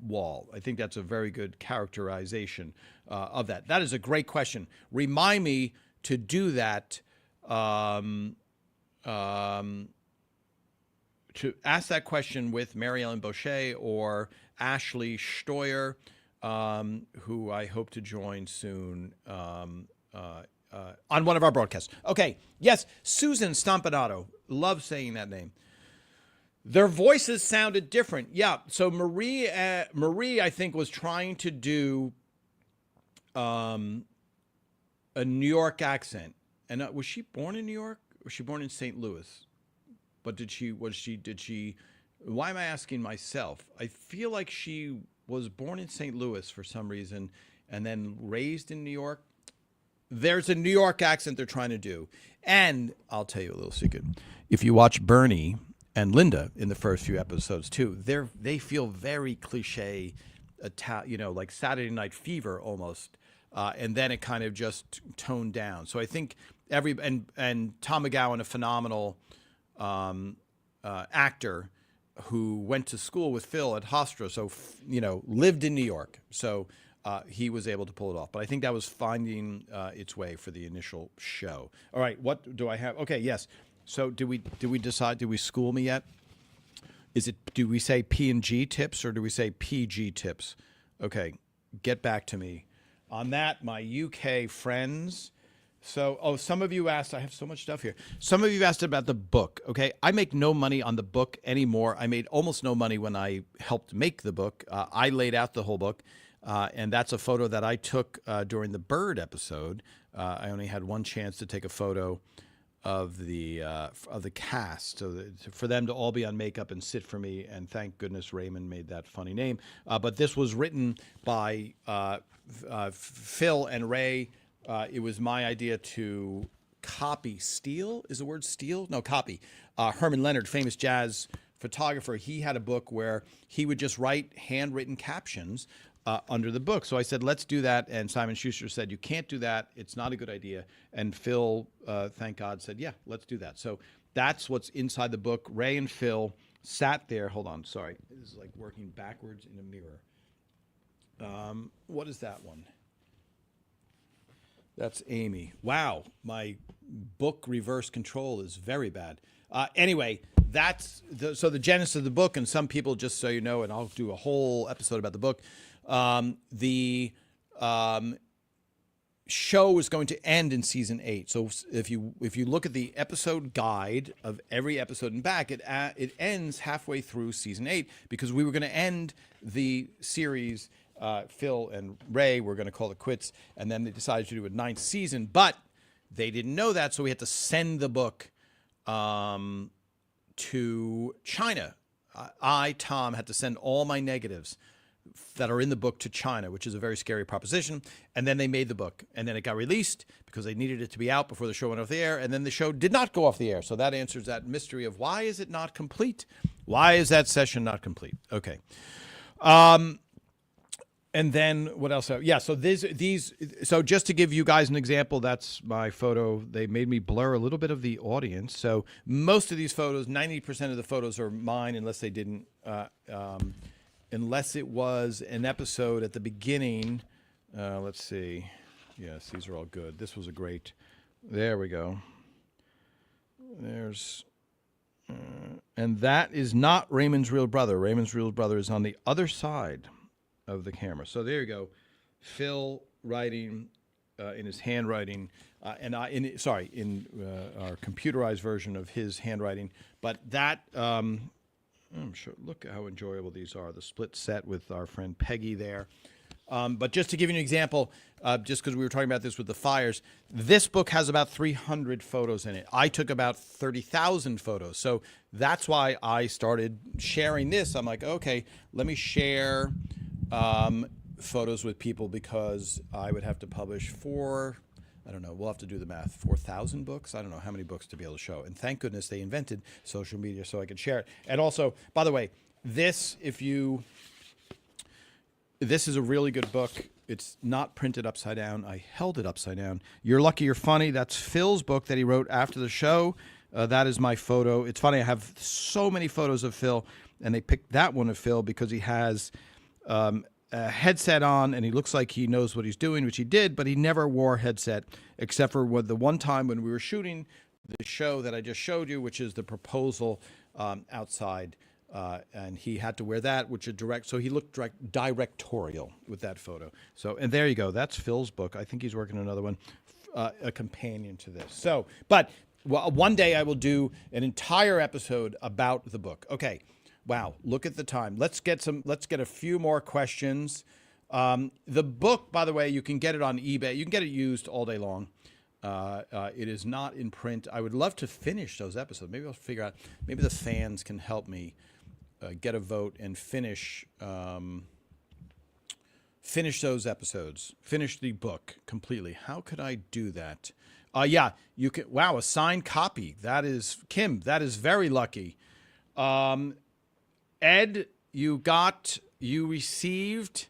wall. I think that's a very good characterization of that. That is a great question. Remind me to do that. To ask that question with Mary Ellen Boucher or Ashley Steuer, who I hope to join soon on one of our broadcasts. Okay, yes, Susan Stompanato. Love saying that name. Their voices sounded different. Yeah, so Marie, I think, was trying to do a New York accent. And was she born in New York? Or was she born in St. Louis? But did she, why am I asking myself? I feel like she was born in St. Louis for some reason and then raised in New York. There's a New York accent they're trying to do. And I'll tell you a little secret. If you watch Bernie and Linda in the first few episodes too, they feel very cliche, like Saturday Night Fever almost. And then it kind of just toned down. So I think and Tom McGowan, a phenomenal actor who went to school with Phil at Hofstra, so lived in New York, so he was able to pull it off. But I think that was finding its way for the initial show. All right, what do I have? Okay, yes. So did we decide? Did we school me yet? Do we say P&G tips or do we say PG tips? Okay, get back to me on that, my UK friends. So, some of you asked, I have so much stuff here. Some of you asked about the book, okay? I make no money on the book anymore. I made almost no money when I helped make the book. I laid out the whole book, and that's a photo that I took during the bird episode. I only had one chance to take a photo of the cast, so for them to all be on makeup and sit for me, and thank goodness Raymond made that funny name. But this was written by Phil and Ray. It was my idea to steal. Is the word steal? No, copy. Herman Leonard, famous jazz photographer, he had a book where he would just write handwritten captions under the book. So I said, let's do that. And Simon Schuster said, you can't do that. It's not a good idea. And Phil, thank God, said, yeah, let's do that. So that's what's inside the book. Ray and Phil sat there. Hold on. Sorry. This is like working backwards in a mirror. What is that one? That's Amy. Wow, my book reverse control is very bad. Anyway, that's so the genesis of the book, and some people, just so you know, and I'll do a whole episode about the book. The show is going to end in season 8. So if you look at the episode guide of every episode and back, it ends halfway through season 8 because we were going to end the series. Phil and Ray were going to call it quits, and then they decided to do a 9th season, but they didn't know that, so we had to send the book to China. Tom, had to send all my negatives that are in the book to China, which is a very scary proposition, and then they made the book, and then it got released because they needed it to be out before the show went off the air, and then the show did not go off the air, so that answers that mystery of why is it not complete? Why is that session not complete? Okay. And then what else? Yeah, so so just to give you guys an example, that's my photo. They made me blur a little bit of the audience. So most of these photos, 90% of the photos are mine, unless they didn't, unless it was an episode at the beginning. Let's see. Yes, these are all good. This was a great. There we go. There's. And that is not Raymond's real brother. Raymond's real brother is on the other side of the camera. So there you go. Phil writing in his handwriting, and in our computerized version of his handwriting. But that, I'm sure, look how enjoyable these are. The split set with our friend Peggy there. But just to give you an example, just because we were talking about this with the fires, this book has about 300 photos in it. I took about 30,000 photos. So that's why I started sharing this. I'm like, okay, let me share photos with people, because I would have to publish I don't know, we'll have to do the math, 4,000 books? I don't know how many books to be able to show. And thank goodness they invented social media so I could share it. And also, by the way, this This is a really good book. It's not printed upside down. I held it upside down. You're Lucky You're Funny. That's Phil's book that he wrote after the show. That is my photo. It's funny. I have so many photos of Phil, and they picked that one of Phil because he has a headset on, and he looks like he knows what he's doing, which he did, but he never wore a headset except for the one time when we were shooting the show that I just showed you, which is the proposal outside. And he had to wear that, which is direct. So he looked directorial with that photo. So, and there you go. That's Phil's book. I think he's working on another one, a companion to this. So, but one day I will do an entire episode about the book. Okay. Wow. Look at the time. Let's get a few more questions. The book, by the way, you can get it on eBay. You can get it used all day long. It is not in print. I would love to finish those episodes. Maybe I'll figure out, maybe the fans can help me get a vote and finish those episodes, finish the book completely. How could I do that? Yeah, you can. Wow, a signed copy. That is, Kim, that is very lucky. Ed, you received,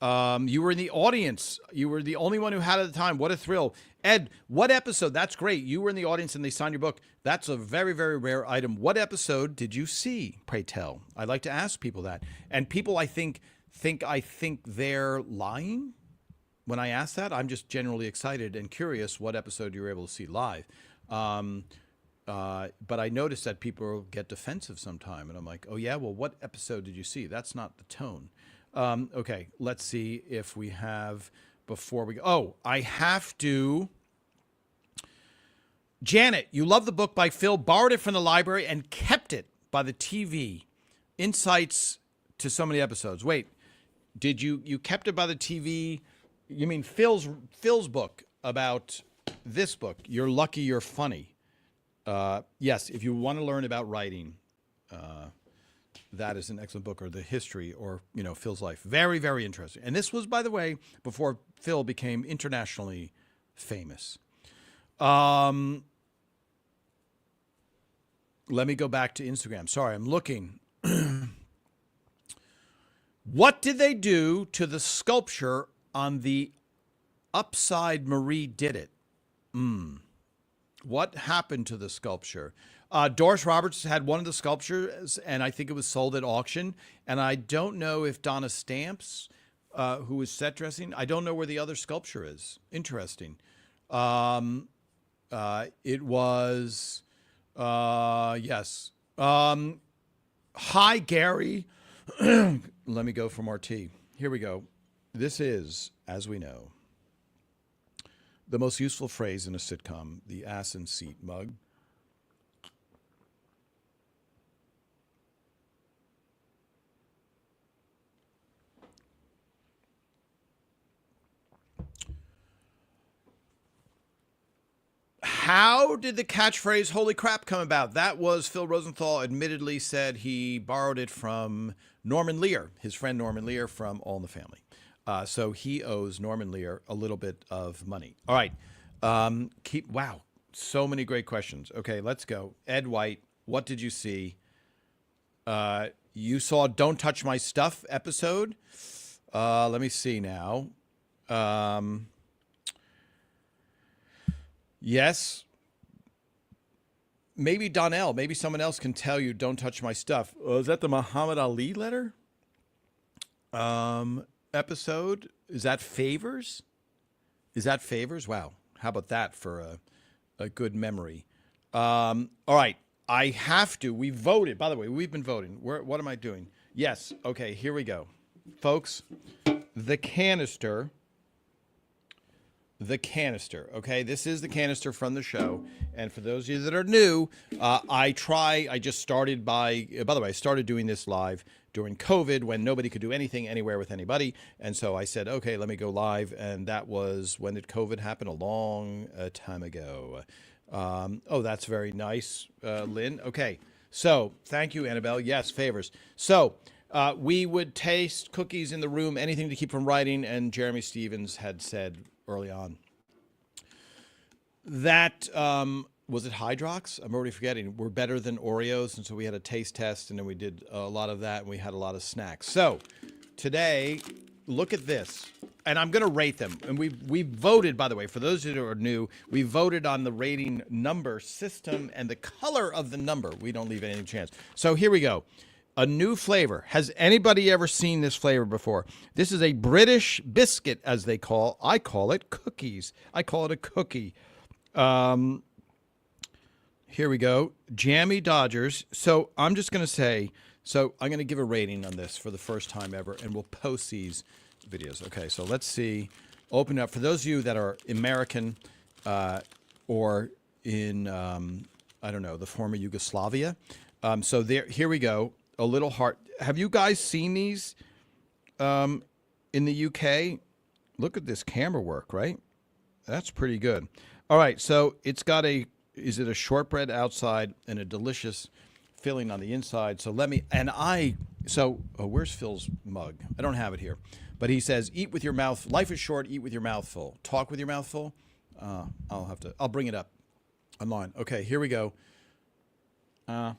you were in the audience. You were the only one who had it at the time. What a thrill. Ed, what episode? That's great. You were in the audience and they signed your book. That's a very, very rare item. What episode did you see, pray tell? I like to ask people that. And people, I think they're lying when I ask that. I'm just generally excited and curious what episode you were able to see live. But I noticed that people get defensive sometime. And I'm like, oh, yeah, well, what episode did you see? That's not the tone. Okay, let's see if we have, before we go. Oh, I have to. Janet, you love the book by Phil, borrowed it from the library and kept it by the TV. Insights to so many episodes. Wait, did you kept it by the TV? You mean Phil's book about this book, You're Lucky You're Funny. Yes, if you want to learn about writing, that is an excellent book, or the history, or, Phil's life. Very, very interesting. And this was, by the way, before Phil became internationally famous. Let me go back to Instagram. Sorry, I'm looking. What did they do to the sculpture on the upside Marie did it? What happened to the sculpture? Doris Roberts had one of the sculptures, and I think it was sold at auction. And I don't know if Donna Stamps, who was set dressing, I don't know where the other sculpture is. Interesting. It was, yes. Hi, Gary. Let me go for more tea. Here we go. This is, as we know, the most useful phrase in a sitcom, the ass and seat mug. How did the catchphrase "holy crap" come about? That was Phil Rosenthal admittedly said he borrowed it from Norman Lear, his friend Norman Lear from All in the Family. So he owes Norman Lear a little bit of money. All right. Wow. So many great questions. Okay, let's go. Ed White, what did you see? You saw Don't Touch My Stuff episode. Let me see now. Yes. Maybe Donnell, maybe someone else can tell you Don't Touch My Stuff. Is that the Muhammad Ali letter? Episode? Is that Favors? Wow. How about that for a good memory? All right. I have to. We voted. By the way, we've been voting. What am I doing? Yes. Okay, here we go. Folks, the canister. Okay, this is the canister from the show. And for those of you that are new, I just started by the way, I started doing this live during COVID when nobody could do anything anywhere with anybody. And so I said, okay, let me go live. And that was, when did COVID happen? A long time ago. Oh, that's very nice, Lynn. Okay, so thank you, Annabelle. Yes, Favors. So we would taste cookies in the room, anything to keep from writing. And Jeremy Stevens had said early on that, was it Hydrox? I'm already forgetting. We're better than Oreos. And so we had a taste test, and then we did a lot of that, and we had a lot of snacks. So today, look at this. And I'm going to rate them. And we voted, by the way, for those who are new, we voted on the rating number system and the color of the number. We don't leave any chance. So here we go. A new flavor. Has anybody ever seen this flavor before? This is a British biscuit, as they call. I call it cookies. I call it a cookie. Here we go. Jammy Dodgers. So I'm just going to say, so I'm going to give a rating on this for the first time ever, and we'll post these videos. Okay, so let's see. Open up. For those of you that are American or in, I don't know, the former Yugoslavia. So here we go. A little heart. Have you guys seen these in the UK? Look at this camera work, right? That's pretty good. All right, so it's got is it a shortbread outside and a delicious filling on the inside? So where's Phil's mug? I don't have it here. But he says, eat with your mouth. Life is short, eat with your mouth full. Talk with your mouth full? I'll bring it up online. Okay, here we go. Now,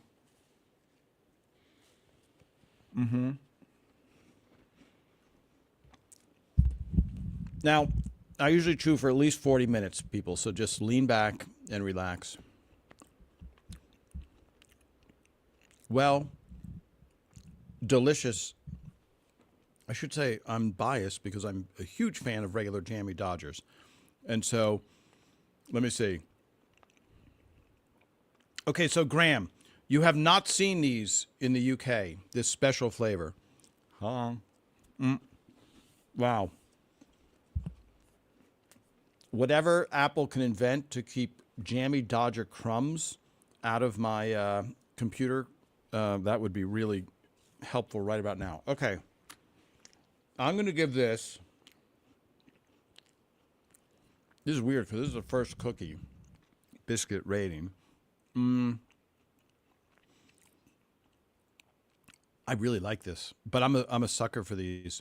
I usually chew for at least 40 minutes, people, so just lean back and relax. Well, delicious. I should say I'm biased because I'm a huge fan of regular Jammy Dodgers. And so, let me see. Okay, so Graham, you have not seen these in the UK, this special flavor. Wow. Whatever Apple can invent to keep Jammy Dodger crumbs out of my computer, that would be really helpful right about now. Okay. I'm going to give this is weird because this is the first cookie biscuit rating. I really like this, but I'm a sucker for these.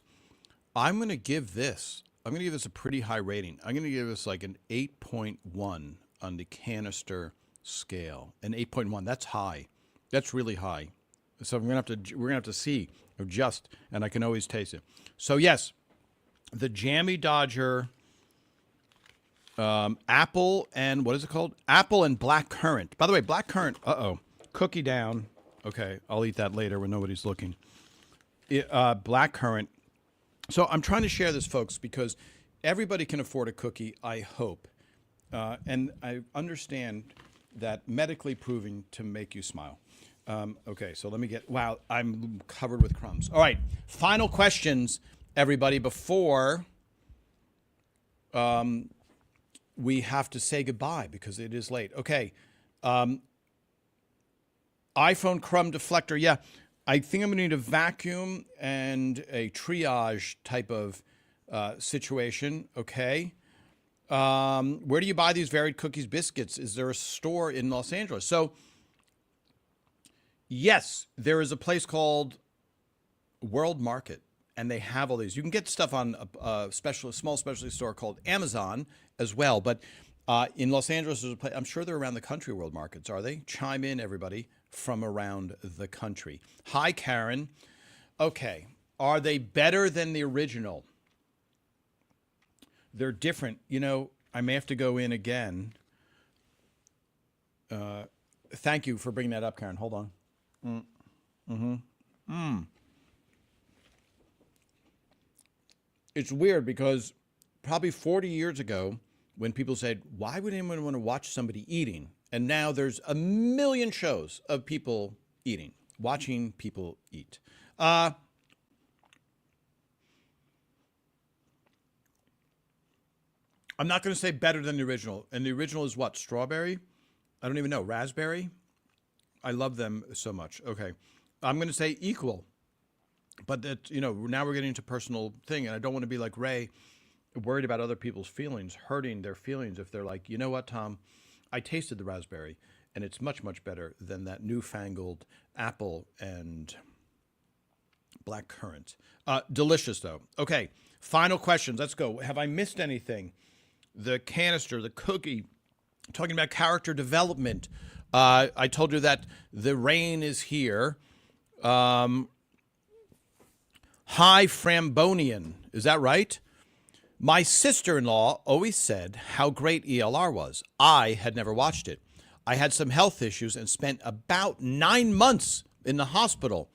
I'm going to give this a pretty high rating. I'm going to give this like an 8.1 on the canister scale. An 8.1, that's high. That's really high. So we're going to have to see and I can always taste it. So yes, the Jammy Dodger apple and what is it called? Apple and black currant. By the way, black currant, cookie down. Okay, I'll eat that later when nobody's looking. Black currant. So I'm trying to share this, folks, because everybody can afford a cookie, I hope. And I understand that medically proven to make you smile. Okay, so let me wow, I'm covered with crumbs. All right, final questions, everybody, before we have to say goodbye because it is late. Okay, iPhone crumb deflector. Yeah, I think I'm going to need a vacuum and a triage type of situation. Okay. Where do you buy these varied cookies biscuits? Is there a store in Los Angeles? So, yes, there is a place called World Market, and they have all these. You can get stuff on a small specialty store called Amazon as well. But in Los Angeles, there's a place. I'm sure they're around the country, World Markets, are they? Chime in, everybody, from around the country. Hi, Karen. Okay. Are they better than the original? They're different. You know, I may have to go in again. Thank you for bringing that up, Karen. Hold on. It's weird because probably 40 years ago, when people said, why would anyone want to watch somebody eating? And now there's a million shows of people eating, watching people eat. I'm not going to say better than the original. And the original is what? Strawberry? I don't even know. Raspberry? I love them so much. Okay. I'm going to say equal. But that, now we're getting into personal thing. And I don't want to be like Ray, worried about other people's feelings, hurting their feelings if they're like, you know what, Tom? I tasted the raspberry, and it's much, much better than that newfangled apple and black currant. Delicious, though. Okay, final questions. Let's go. Have I missed anything? The canister, the cookie, talking about character development. I told you that the rain is here. High Frambonian. Is that right? My sister-in-law always said how great ELR was. I had never watched it. I had some health issues and spent about 9 months in the hospital.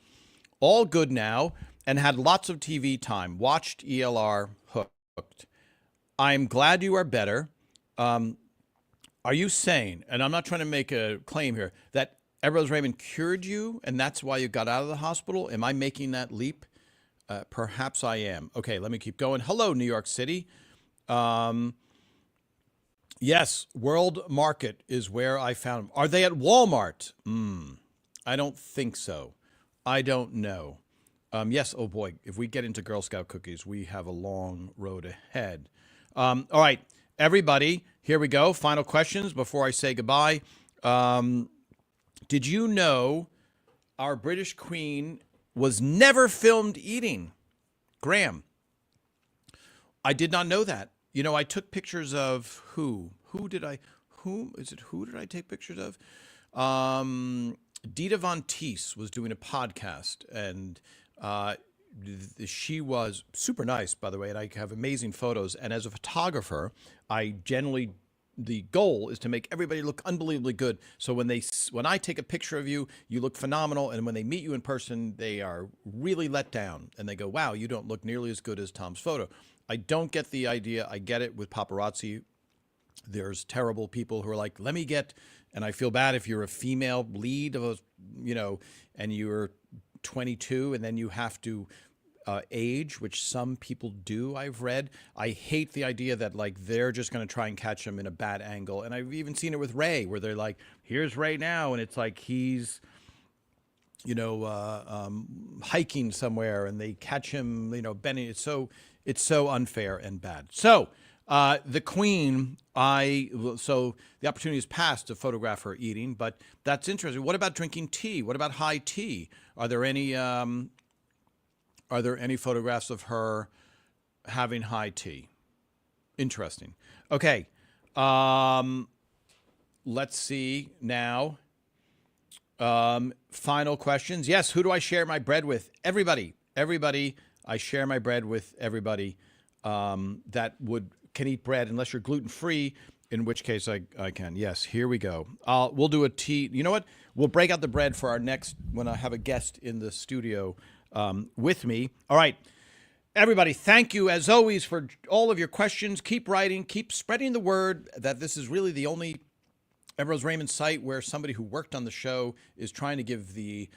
All good now and had lots of TV time. Watched ELR hooked. I'm glad you are better. Are you saying, and I'm not trying to make a claim here, that Everybody Loves Raymond cured you and that's why you got out of the hospital? Am I making that leap? Perhaps I am. Okay, let me keep going. Hello, New York City. Yes, World Market is where I found them. Are they at Walmart? I don't think so. I don't know. Yes, oh boy, if we get into Girl Scout cookies, we have a long road ahead. All right, everybody, here we go. Final questions before I say goodbye. Did you know our British Queen was never filmed eating? Graham, I did not know that. You know, I took pictures of who? Who did I take pictures of? Dita Von Teese was doing a podcast, and she was super nice, by the way, and I have amazing photos. And as a photographer, the goal is to make everybody look unbelievably good. So when I take a picture of you, you look phenomenal, and when they meet you in person, they are really let down, and they go, "Wow, you don't look nearly as good as Tom's photo." I don't get the idea. I get it with paparazzi. There's terrible people who are like, "Let me get," and I feel bad if you're a female lead of a, and you're 22, and then you have to age, which some people do, I've read. I hate the idea that like they're just going to try and catch him in a bad angle. And I've even seen it with Ray, where they're like, "Here's Ray now," and it's like he's, hiking somewhere, and they catch him, bending. It's so unfair and bad. So the Queen, so the opportunity has passed to photograph her eating, but that's interesting. What about drinking tea? What about high tea? Are there any photographs of her having high tea? Interesting. Okay. Let's see now. Final questions. Yes. Who do I share my bread with? Everybody. Everybody. I share my bread with everybody that can eat bread, unless you're gluten-free, in which case I can. Yes. Here we go. We'll do a tea. You know what? We'll break out the bread for our next, when I have a guest in the studio with me. All right. Everybody, thank you as always for all of your questions. Keep writing, keep spreading the word that this is really the only Everybody Loves Raymond site where somebody who worked on the show is trying to give the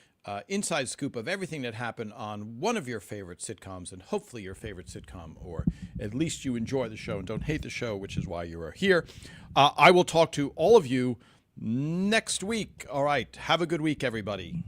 inside scoop of everything that happened on one of your favorite sitcoms, and hopefully your favorite sitcom, or at least you enjoy the show and don't hate the show, which is why you are here. I will talk to all of you next week. All right. Have a good week, everybody.